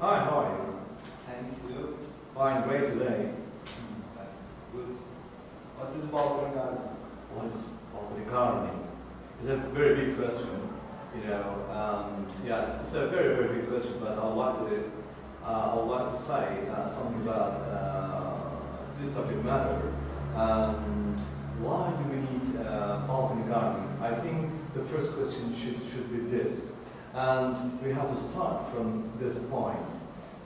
Hi, how are you? Thanks, you. Fine, great today. That's good. What's this balcony gardening? What is balcony gardening? It's a very big question, you know, and yeah, it's a very, very big question, but I would like to say something about this subject matter. And why do we need balcony gardening? I think the first question should be this. And we have to start from this point.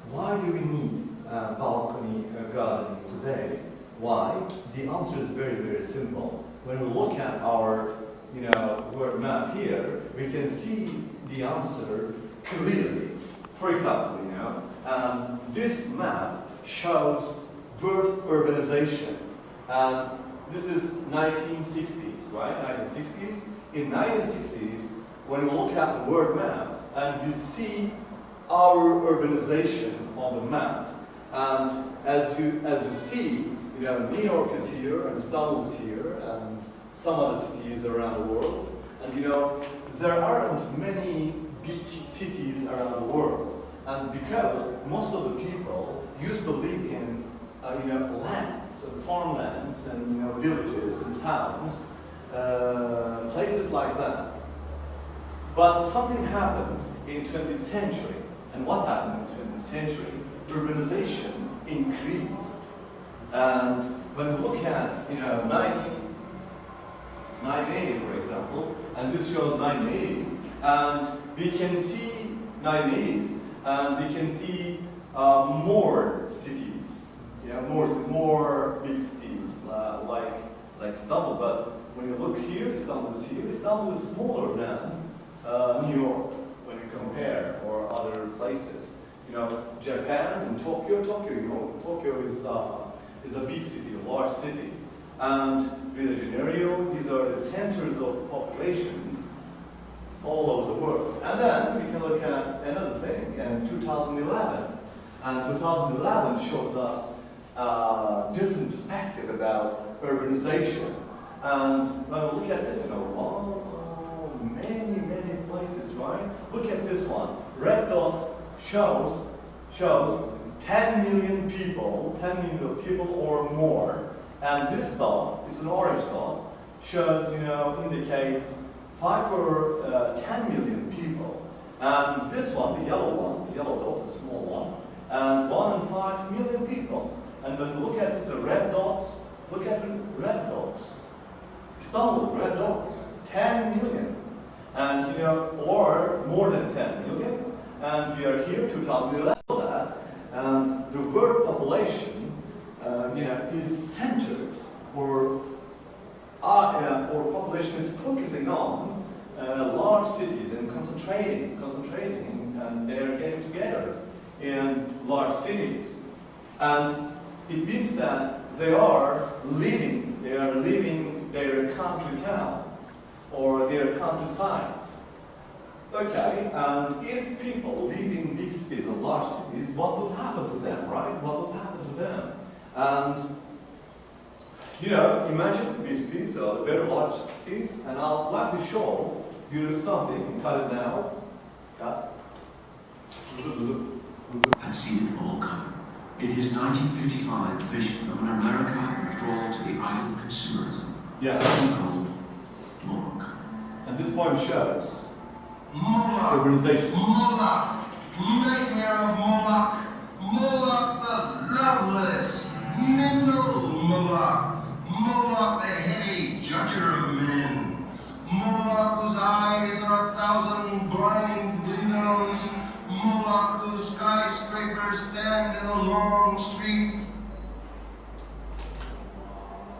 Why do we need balcony gardening today? Why? The answer is very, very simple. When we look at our word map here, we can see the answer clearly. For example, this map shows world urbanization. This is 1960s, right? 1960s. In 1960s, when we look at the world map and we see our urbanization on the map, and as you see, New York is here and Istanbul is here and some other cities around the world, and there aren't many big cities around the world, and because most of the people used to live in lands and farmlands and villages and towns, places like that. But something happened in 20th century. And what happened in 20th century? Urbanization increased. And when we look at 1980, for example, and this shows 1980, and we can see 1980s, and we can see more cities, more big cities like Istanbul. But when you look here, Istanbul is here. Istanbul is smaller than New York when you compare, or other places. Japan and Tokyo. Tokyo is a big city, a large city, and Rio de Janeiro. These are the centers of populations all over the world. And then we can look at another thing in 2011, and 2011 shows us a different perspective about urbanization. And when we look at this, many places, right? Look at this one. Red dot shows 10 million people or more. And this dot is an orange dot, shows, indicates 5 or 10 million people. And this one, the yellow dot, the small one, and 1 and 5 million people. And when we look at this red dots, look at the red dots. Istanbul, red dot, 10 million. And or more than 10 million. And we are here, 2011, and the world population, is centered, or population is focusing on large cities and concentrating, and they are getting together in large cities. And it means that they are leaving their country town or their countrysides. Okay, and if people live in big cities or large cities, what will happen to them, right? What will happen to them? And imagine big cities or very large cities, and I'd like to show you something. Cut it now. Cut. Had seen it all coming. In his 1955 vision of an America withdrawal to the idol of consumerism, he called Morocco. And this poem shows Moloch, urbanization. Moloch, nightmare of Moloch, Moloch the loveless, mental Moloch, Moloch the heavy judger of men, Moloch whose eyes are 1,000 blinding windows, Moloch whose skyscrapers stand in the long streets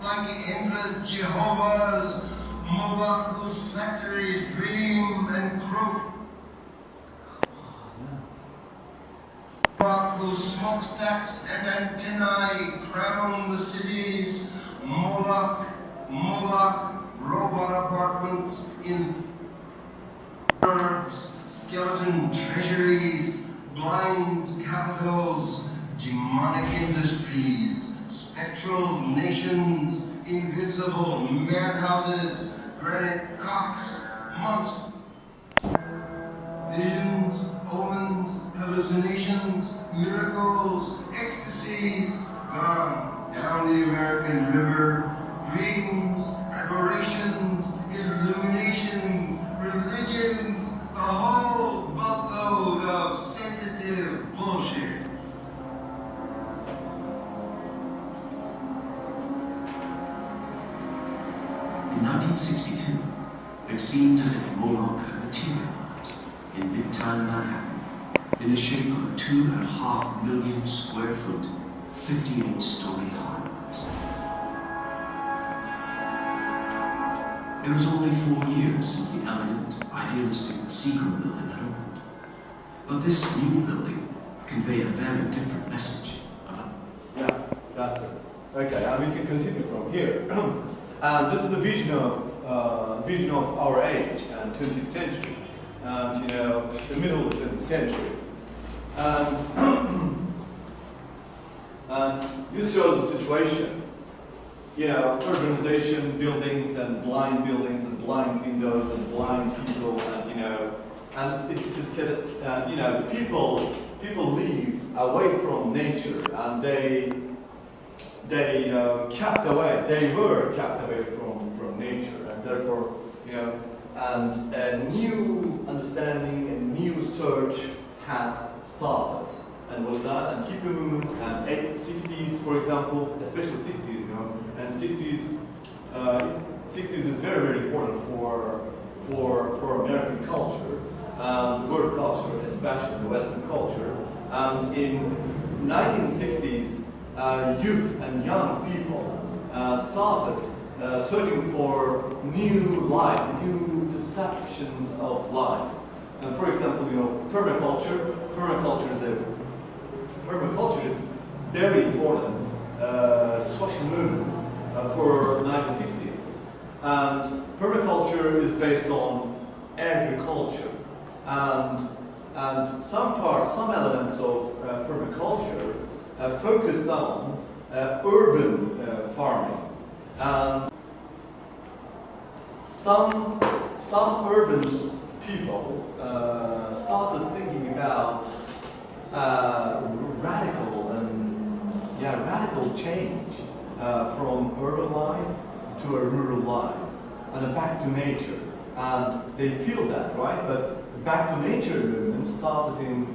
like endless Jehovah's, Moloch whose factories dream and croak, Moloch whose smokestacks and antennae crown the cities, Moloch, robot apartments in suburbs, skeleton treasuries, blind capitals, demonic industries, spectral nations, invincible madhouses, granite cocks, monsters, visions, omens, hallucinations, miracles, ecstasies, gone down the American River, dreams, adorations, illuminations, religions, a whole buttload of sensitive bullshit. In 1962, it seemed as if Moloch had materialized in Midtown Manhattan in the shape of a 2.5 million square foot, 58-story high-rise. It was only 4 years since the elegant, idealistic Seagram building had opened. But this new building conveyed a very different message about... Yeah, that's it. Okay, and we can continue from here. And this is a vision of our age and 20th century, and you know, the middle of the 20th century. And this shows the situation. You know, urbanization, buildings and blind windows and blind people, and you know, and it's just you know, the people live away from nature, and they you know, they were kept away from nature, and therefore, you know, and a new understanding, a new search has started. And was that, and hippie movement, and 60s, for example, especially 60s, you know, and 60s is very, very important for American culture, the world culture, especially the Western culture. And in 1960s, youth and young people started searching for new life, new perceptions of life. And for example, you know, permaculture is very important social movement for 1960s. And permaculture is based on agriculture. And some elements of permaculture focused on urban farming. And some urban people started thinking about radical change from urban life to a rural life and back to nature. And they feel that, right? But back to nature movement started in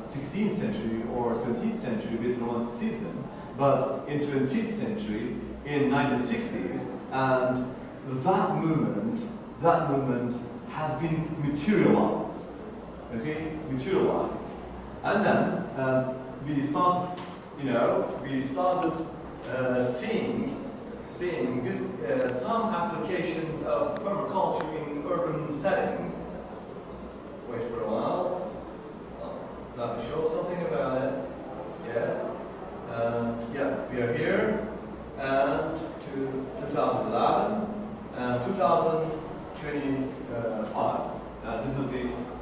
16th century or 17th century with Romanticism, but in 20th century, in 1960s, and that movement has been materialized, okay, materialized, and then we started seeing this some applications of permaculture in urban setting. Wait for a while. Let me show something about it. Yes. Yeah, we are here, and to 2011 and 2025.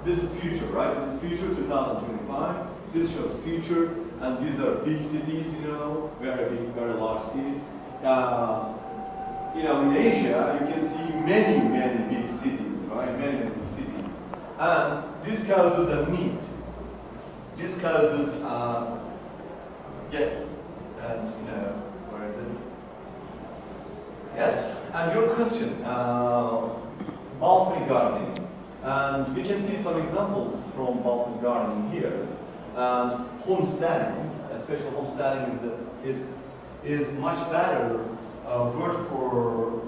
This is future, right? This is future 2025. This shows future, and these are big cities, you know, very big, very large cities. You know, in Asia, you can see many big cities, right? Many big cities, and this causes a need. This causes, yes, and you know, where is it? Yes, and your question, balcony gardening, and we can see some examples from balcony gardening here. And homesteading, especially homesteading, is much better word for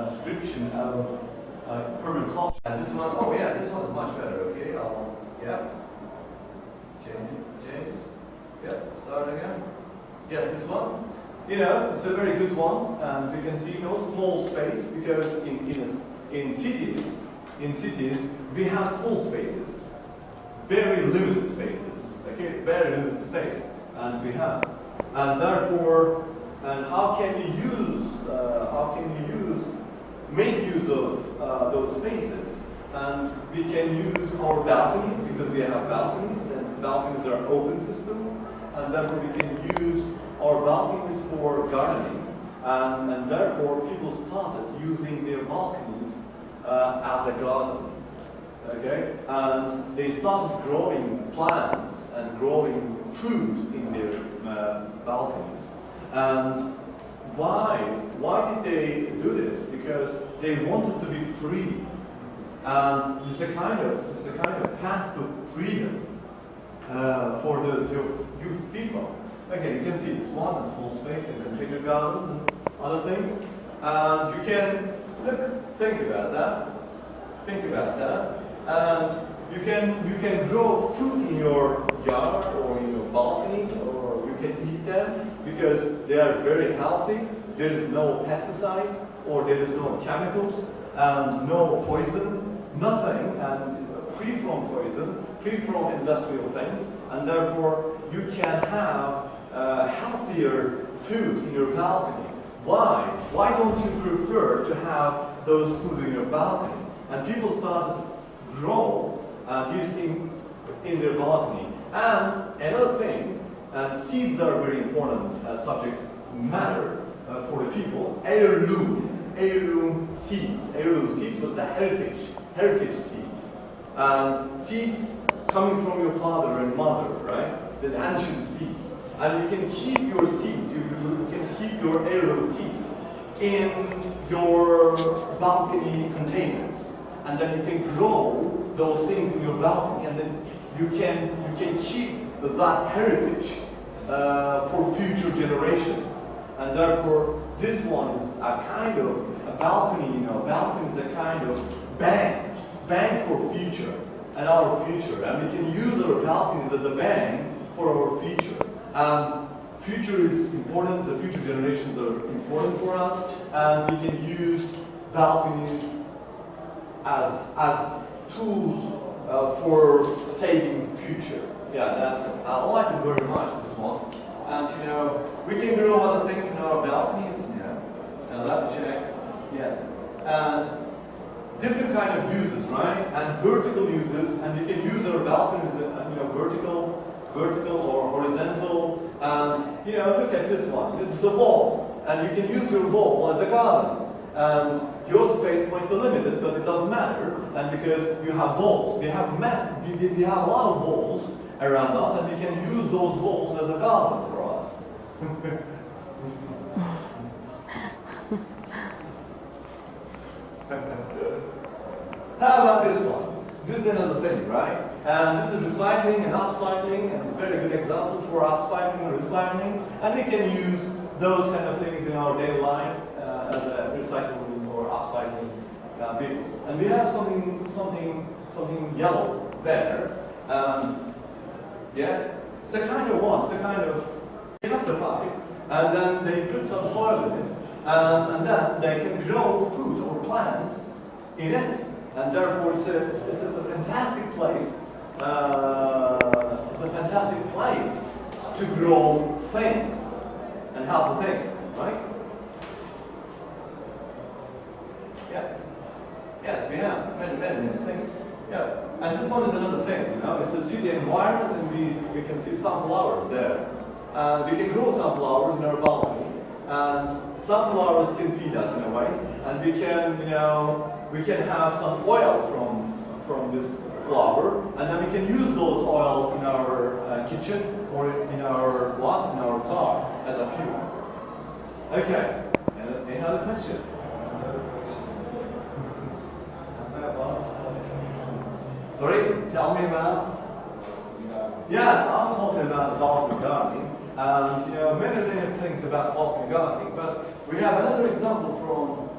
description of permaculture. And this one, oh yeah, this one is much better. Okay, yeah. Change. Yeah, start again. Yes, this one. You know, it's a very good one, and you can see no small space, because in cities we have small spaces, very limited spaces. Okay, very limited space, and we have, and therefore, and how can you make use of those spaces? And we can use our balconies, because we have balconies, and balconies are open system, and therefore we can use our balconies for gardening, and therefore people started using their balconies as a garden. Okay, and they started growing plants and growing food in their balconies. And why? Why did they do this? Because they wanted to be free. And it's a kind of path to freedom for those youth people. Okay, you can see this one, a small space and container gardens and other things. And you can think about that. Think about that. And you can grow fruit in your yard or in your balcony, or you can eat them because they are very healthy. There is no pesticide, or there is no chemicals, and no poison, nothing, and free from poison, free from industrial things, and therefore you can have healthier food in your balcony. Why? Why don't you prefer to have those food in your balcony? And people started to grow these things in their balcony. And another thing, seeds are very important subject matter for the people. Heirloom seeds. Heirloom seeds was the heritage seeds. And seeds coming from your father and mother, right? The ancient seeds. And you can keep your seeds, you can keep your heirloom seeds in your balcony containers. And then you can grow those things in your balcony, and then you can keep that heritage for future generations. And therefore, this one is a kind of a balcony, balcony is a kind of bank for future, and our future. And we can use our balconies as a bank for our future. Future is important, the future generations are important for us, and we can use balconies as tools for saving future. Yeah, that's it. I like it very much, this one. And we can grow other things in our balconies, and let me check. Yes. And different kind of uses, right? And vertical uses, and we can use our balconies, vertical or horizontal. And look at this one. It's a wall, and you can use your wall as a garden. And your space might be limited, but it doesn't matter. And because you have walls, we have a lot of walls around us, and we can use those walls as a garden for us. How about this one? This is another thing, right? And this is recycling and upcycling, and it's a very good example for upcycling and recycling. And we can use those kind of things in our daily life as a recycling or upcycling vehicles. And we have something yellow there. Yes, it's a kind of one. It's a kind of, they cut the pipe, and then they put some soil in it, and then they can grow fruit or plants in it. And therefore, it's a fantastic place. It's a fantastic place to grow things and healthy things, right? Yeah. Yes, we have many things. Yeah. And this one is another thing. It's a city environment, and we can see sunflowers there. And we can grow sunflowers in our balcony, and sunflowers can feed us in a way, and we can have some oil from this flower, and then we can use those oil in our kitchen or in our cars as a fuel. Okay. Any other question? Sorry, tell me about. Yeah, I'm talking about balcony gardening, and many things about balcony gardening. But we have another example from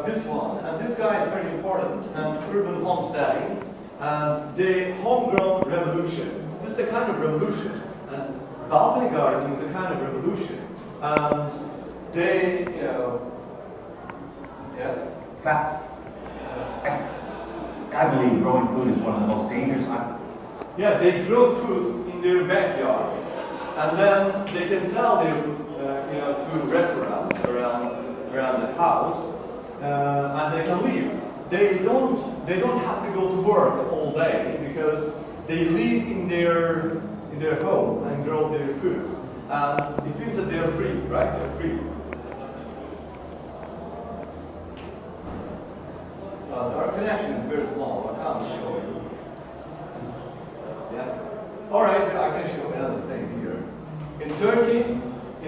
this one, and this guy is very important, and urban homesteading, and the homegrown revolution. This is a kind of revolution, and balcony gardening is a kind of revolution, and they, yes. I believe growing food is one of the most dangerous. Yeah, they grow food in their backyard, and then they can sell their food, to restaurants around the house. And they can leave. They don't have to go to work all day because they live in their home and grow their food. It means that they are free, right? They're free. There are connection is very small. I can't show you. Yes. All right. I can show another thing here. In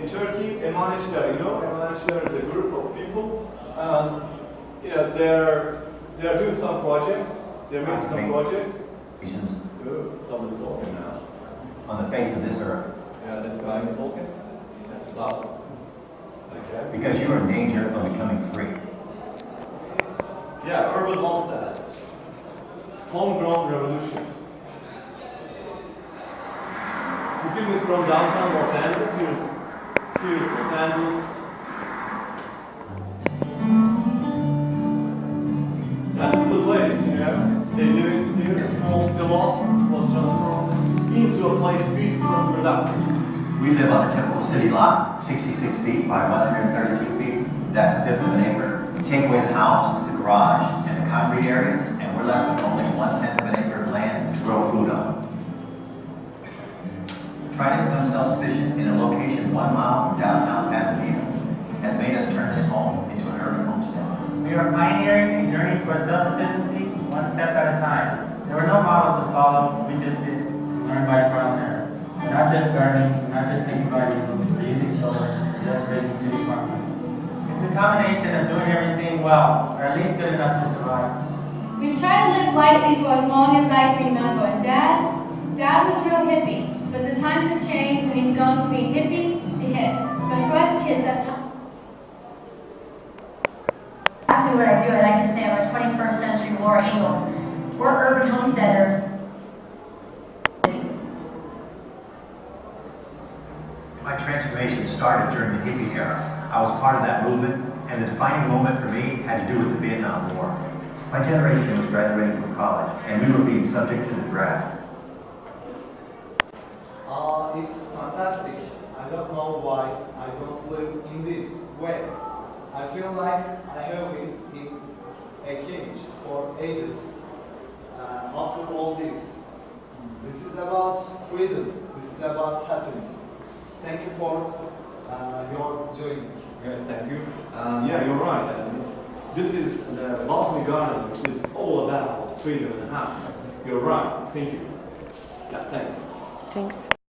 Turkey, emanetçiler, emanetçiler is a group of people. They're doing some projects. They're making some projects. Nations Ooh, somebody's talking now. on the face of this earth. Yeah, this guy is talking. That's loud. Okay. Because you are in danger of becoming free. Yeah, urban homestead. Homegrown revolution. The team is from downtown Los Angeles. Here's Los Angeles. That's the place, They live in here. A small lot was transformed into a place beautiful and productive. We live on a typical city lot, 66 feet by 132 feet. That's a fifth of an acre. We take away the house, the garage, and the concrete areas, and we're left with only 1/10 of an acre of land to grow food on. Trying to become self-sufficient in a location 1 mile from downtown Pasadena has made us turn this home into an urban homestead. We are pioneering a journey towards self-sufficiency, one step at a time. There were no models to follow, we just did. We learned by trial and error. We're not just gardening, we're not just thinking about using solar, we're just raising city farmers. It's a combination of doing everything well, or at least good enough to survive. We've tried to live lightly for as long as I can remember. Dad was a real hippie, but the times have changed and he's gone from being hippie to hip. But for us kids, that's how. Ask me what I do, I'd like to say I'm a 21st century Laura Ingalls. We're urban homesteaders. My transformation started during the hippie era. I was part of that movement, and the defining moment for me had to do with the Vietnam War. My generation was graduating from college, and we were being subject to the draft. It's fantastic. I don't know why I don't live in this way. I feel like I have been in a cage for ages. After all this is about freedom. This is about happiness. Thank you for your joining. Yeah, thank you. Yeah, you're right. This is the balcony garden, which is all about freedom and happiness. You're right. Thank you. Yeah, thanks. Thanks.